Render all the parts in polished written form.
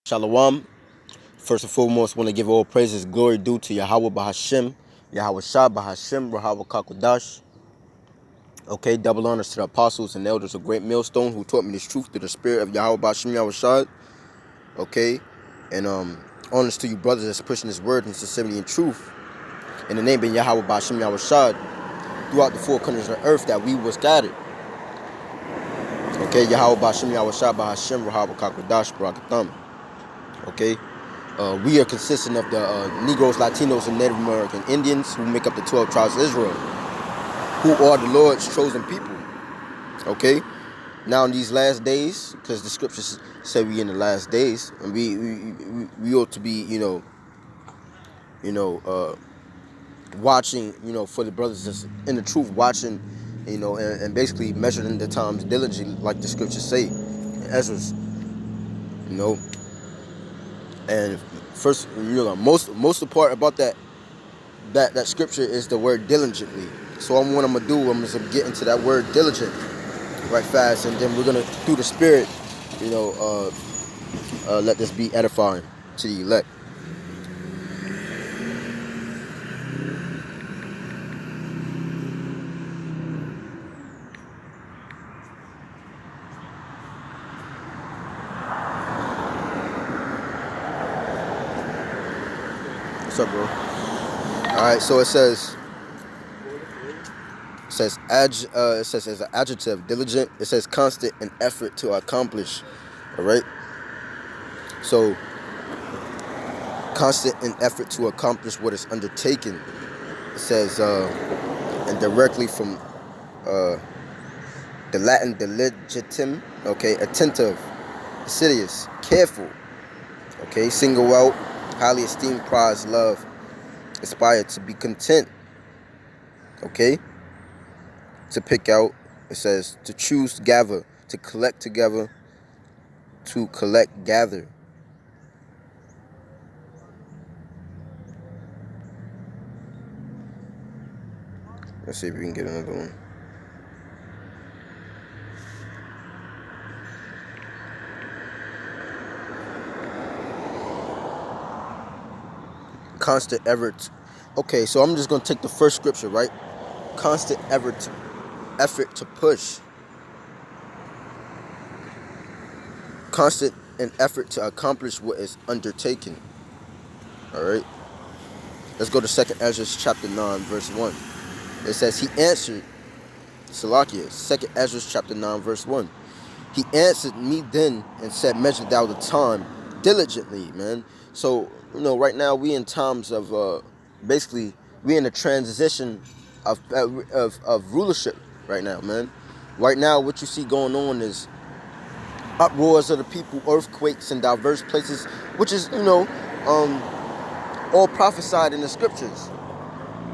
Shalom. First and foremost, want to give all praises, glory due to Yahweh Bahashim, Yahweh Shah Bahashim, Yahweh Kakodash. Okay, double honors to the apostles and elders of Great Millstone who taught me this truth through the spirit of Yahweh Bahashim, Yahweh Shah. Okay, and honors to you brothers that's pushing this word in sincerity and truth. In the name of Yahweh Bahashim, Yahweh Shah, throughout the four corners of the earth that we was scattered. Okay, Yahweh Bahashim, Yahweh Shah Bahashim, Yahweh Kakodash, Barakatham. Okay. We are consisting of the Negroes, Latinos, and Native American Indians who make up the 12 tribes of Israel, who are the Lord's chosen people. Okay? Now in these last days, because the scriptures say we in the last days, and we ought to be, watching, for the brothers that's in the truth, watching, and basically measuring the times diligently, like the scriptures say in Ezra's, And first, most of the part about that scripture is the word diligently. So what I'm gonna do, I'm just gonna get into that word diligent right fast, and then we're gonna through the spirit, let this be edifying to the elect. What's up, bro? All right, so it says as an adjective, diligent. It says constant in effort to accomplish. All right. So constant in effort to accomplish what is undertaken. It says, and directly from the Latin diligentem, okay, attentive, assiduous, careful, okay, single out, highly esteemed, prize, love, aspire to be content, okay, to pick out. It says to choose, gather, to collect together, to collect, gather. Let's see if we can get another one. Constant effort. Okay, so I'm just going to take the first scripture, right? Constant effort to push. Constant in effort to accomplish what is undertaken. All right. Let's go to 2nd Ezra chapter 9, verse 1. It says, he answered, Salakia, 2nd Ezra chapter 9, verse 1. He answered me then and said, measure thou the time diligently, man. So, right now we in times of, basically, we in a transition of rulership right now, man. Right now, what you see going on is uproars of the people, earthquakes in diverse places, which is, all prophesied in the scriptures.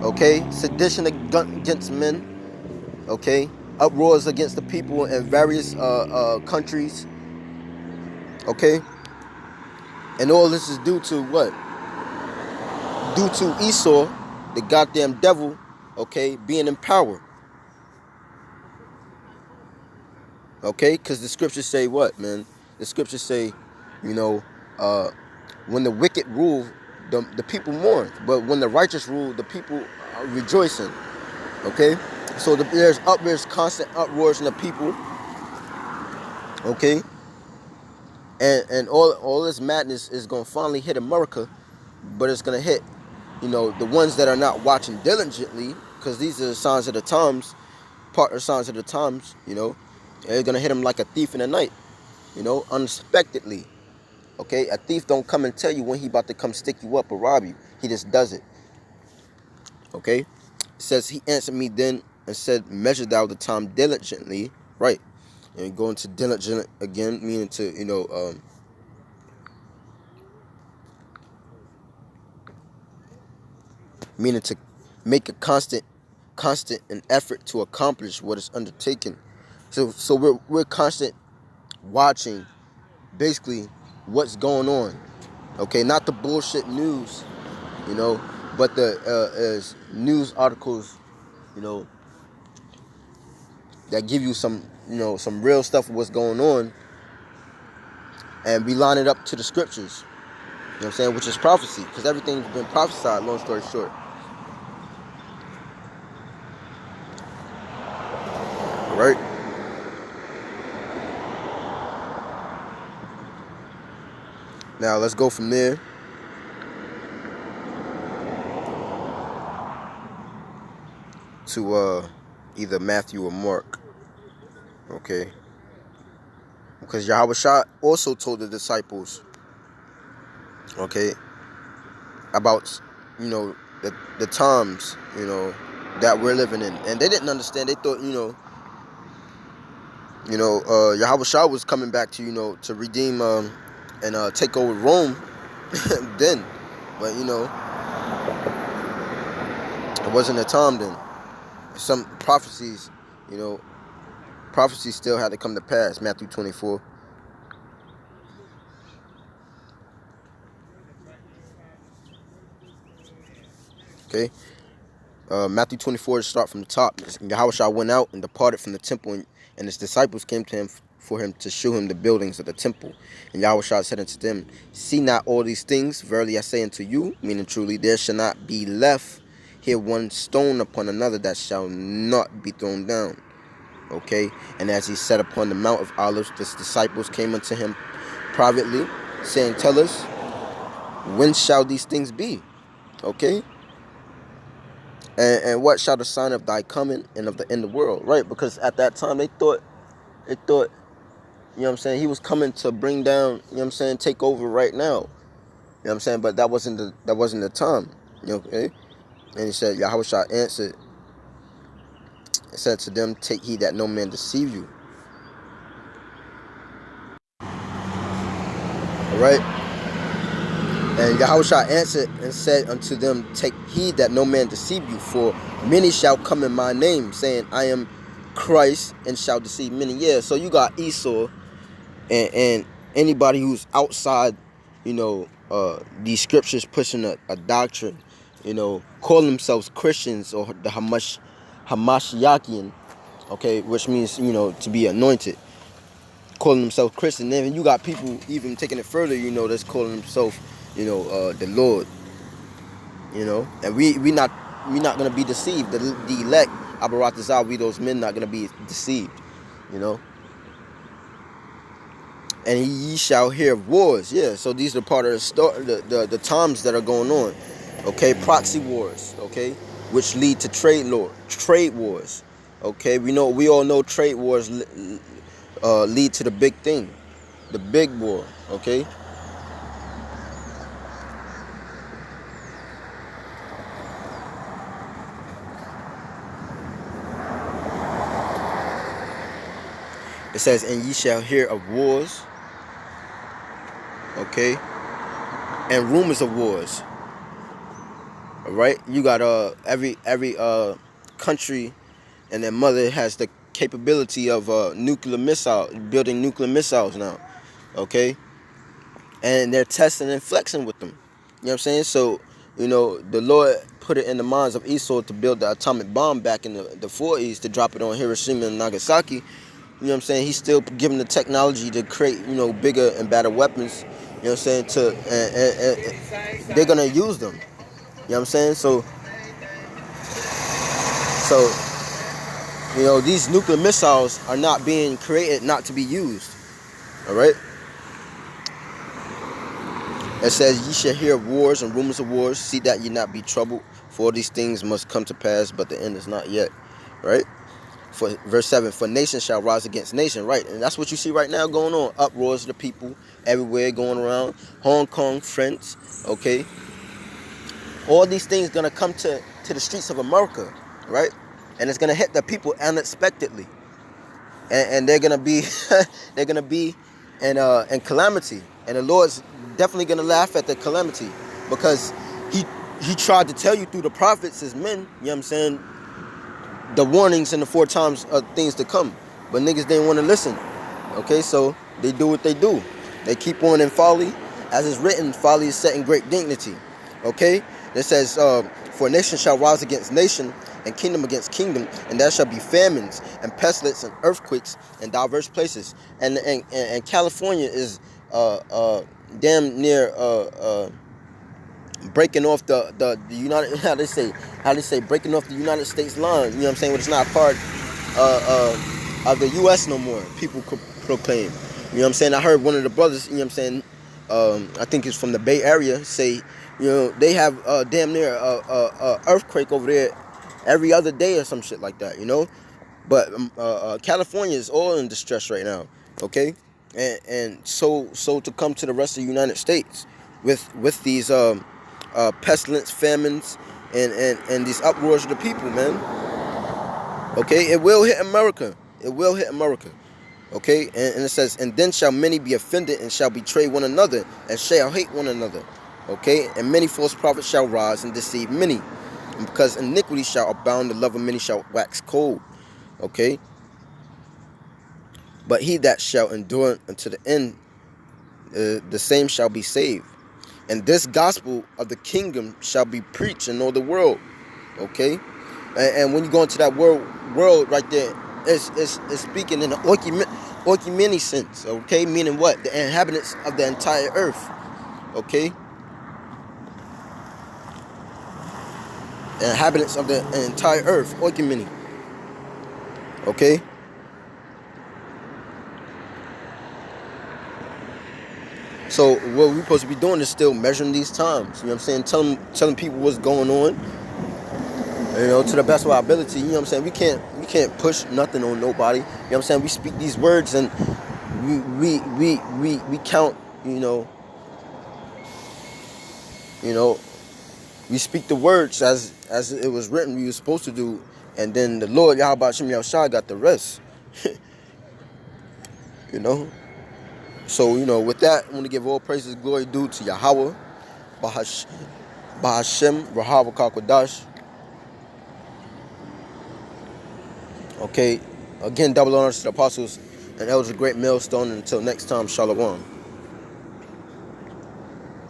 Okay, sedition against men. Okay, uproars against the people in various countries. Okay, and all this is due to what? Due to Esau, the goddamn devil. Okay, being in power. Okay, because the scriptures say what, man? The scriptures say, when the wicked rule, the people mourn, but when the righteous rule, the people are rejoicing. Okay, so there's constant uproars in the people. Okay, and all this madness is gonna finally hit America, but it's gonna hit, the ones that are not watching diligently, because these are the signs of the times, part of signs of the times. They're gonna hit them like a thief in the night, unexpectedly. Okay, a thief don't come and tell you when he about to come stick you up or rob you. He just does it. Okay, it says he answered me then and said, measure thou the time diligently, right? And going to diligent again, meaning to, meaning to make a constant an effort to accomplish what is undertaken. So we're constant watching, basically, what's going on. Okay, not the bullshit news, but the news articles, that give you some, some real stuff of what's going on. and we line it up to the scriptures. You know what I'm saying? Which is prophecy, because everything's been prophesied, long story short. All right? Now, let's go from there to either Matthew or Mark. Okay? Because Yahushua also told the disciples, okay, about, you know, the times, you know, that we're living in. And they didn't understand. They thought, Yahushua was coming back to, to redeem and take over Rome then. But, it wasn't the time then. Some prophecies, prophecies still had to come to pass. Matthew 24. Okay. Matthew 24, start from the top. Yahushua went out and departed from the temple, and his disciples came to him for him to show him the buildings of the temple. And Yahushua said unto them, see not all these things? Verily I say unto you, meaning truly, there shall not be left here one stone upon another that shall not be thrown down. Okay. And as he sat upon the Mount of Olives, his disciples came unto him privately, saying, tell us, when shall these things be? Okay. And what shall the sign of thy coming and of the end of the world? Right, because at that time they thought, you know what I'm saying, he was coming to bring down, you know what I'm saying, take over right now. You know what I'm saying? But that wasn't the time. Okay? And he said, Yahushua answered and said to them, take heed that no man deceive you. Alright? And Yahushua answered and said unto them, take heed that no man deceive you, for many shall come in my name, saying, I am Christ, and shall deceive many. Yeah, so you got Esau and anybody who's outside, these scriptures pushing a doctrine, calling themselves Christians or the Hamashiachian, okay, which means, to be anointed, calling themselves Christian. Then you got people even taking it further, that's calling themselves, the Lord, and we not gonna be deceived. The elect, Abaratazah, we those men not gonna be deceived, And ye shall hear of wars. Yeah, so these are part of the times that are going on. Okay, proxy wars. Okay, which lead to trade wars. Okay, we all know trade wars lead to the big thing, the big war. Okay. It says, and ye shall hear of wars, okay, and rumors of wars. All right, you got every country and their mother has the capability of building nuclear missiles now, okay, and they're testing and flexing with them. You know what I'm saying? So, the Lord put it in the minds of Esau to build the atomic bomb back in the 40s to drop it on Hiroshima and Nagasaki. You know what I'm saying? He's still giving the technology to create, bigger and better weapons. You know what I'm saying? And they're gonna use them. You know what I'm saying? So, these nuclear missiles are not being created not to be used. All right. It says, ye shall hear of wars and rumors of wars. See that ye not be troubled. For all these things must come to pass, but the end is not yet. Right. For verse 7, for nation shall rise against nation, right? And that's what you see right now going on. Uproars of the people everywhere going around. Hong Kong, France, okay? All these things going to come to the streets of America, right? And it's going to hit the people unexpectedly. And they're going to be in calamity. And the Lord's definitely going to laugh at the calamity, because he tried to tell you through the prophets, his men, you know what I'm saying, the warnings and the 4 times of things to come. But niggas didn't want to listen. Okay, so they do what they do. They keep on in folly. As is written, folly is set in great dignity. Okay? It says, for nation shall rise against nation, and kingdom against kingdom, and there shall be famines, and pestilence, and earthquakes, in diverse places. And California is damn near breaking off the United how they say breaking off the United States line. You know what I'm saying? When it's not part of the U.S. no more. People proclaim. You know what I'm saying? I heard one of the brothers. You know what I'm saying? I think it's from the Bay Area. Say, you know, they have damn near a earthquake over there every other day or some shit like that. You know, but California is all in distress right now. Okay, and so to come to the rest of the United States with these pestilence, famines, and these uproars of the people, man. Okay, it will hit America. It will hit America. Okay, and it says, and then shall many be offended and shall betray one another and shall hate one another. Okay, and many false prophets shall rise and deceive many. And because iniquity shall abound, the love of many shall wax cold. Okay, but he that shall endure unto the end, the same shall be saved. And this gospel of the kingdom shall be preached in all the world. Okay, and when you go into that world right there, it's speaking in an oikumene sense. Okay, meaning what? The inhabitants of the entire earth. Okay, inhabitants of the entire earth, oikumene. Okay. So what we're supposed to be doing is still measuring these times. You know what I'm saying? Telling people what's going on. You know, to the best of our ability. You know what I'm saying? We can't push nothing on nobody. You know what I'm saying? We speak these words and we count. You know, we speak the words as it was written. We were supposed to do, and then the Lord Yahweh Shem Yahushua got the rest. You know. So, you know, with that, I want to give all praises and glory due to Yahweh, Bahashem, Rahava Kakwadash. Okay, again, double honors to the apostles and elders, a great millstone. Until next time, Shalom.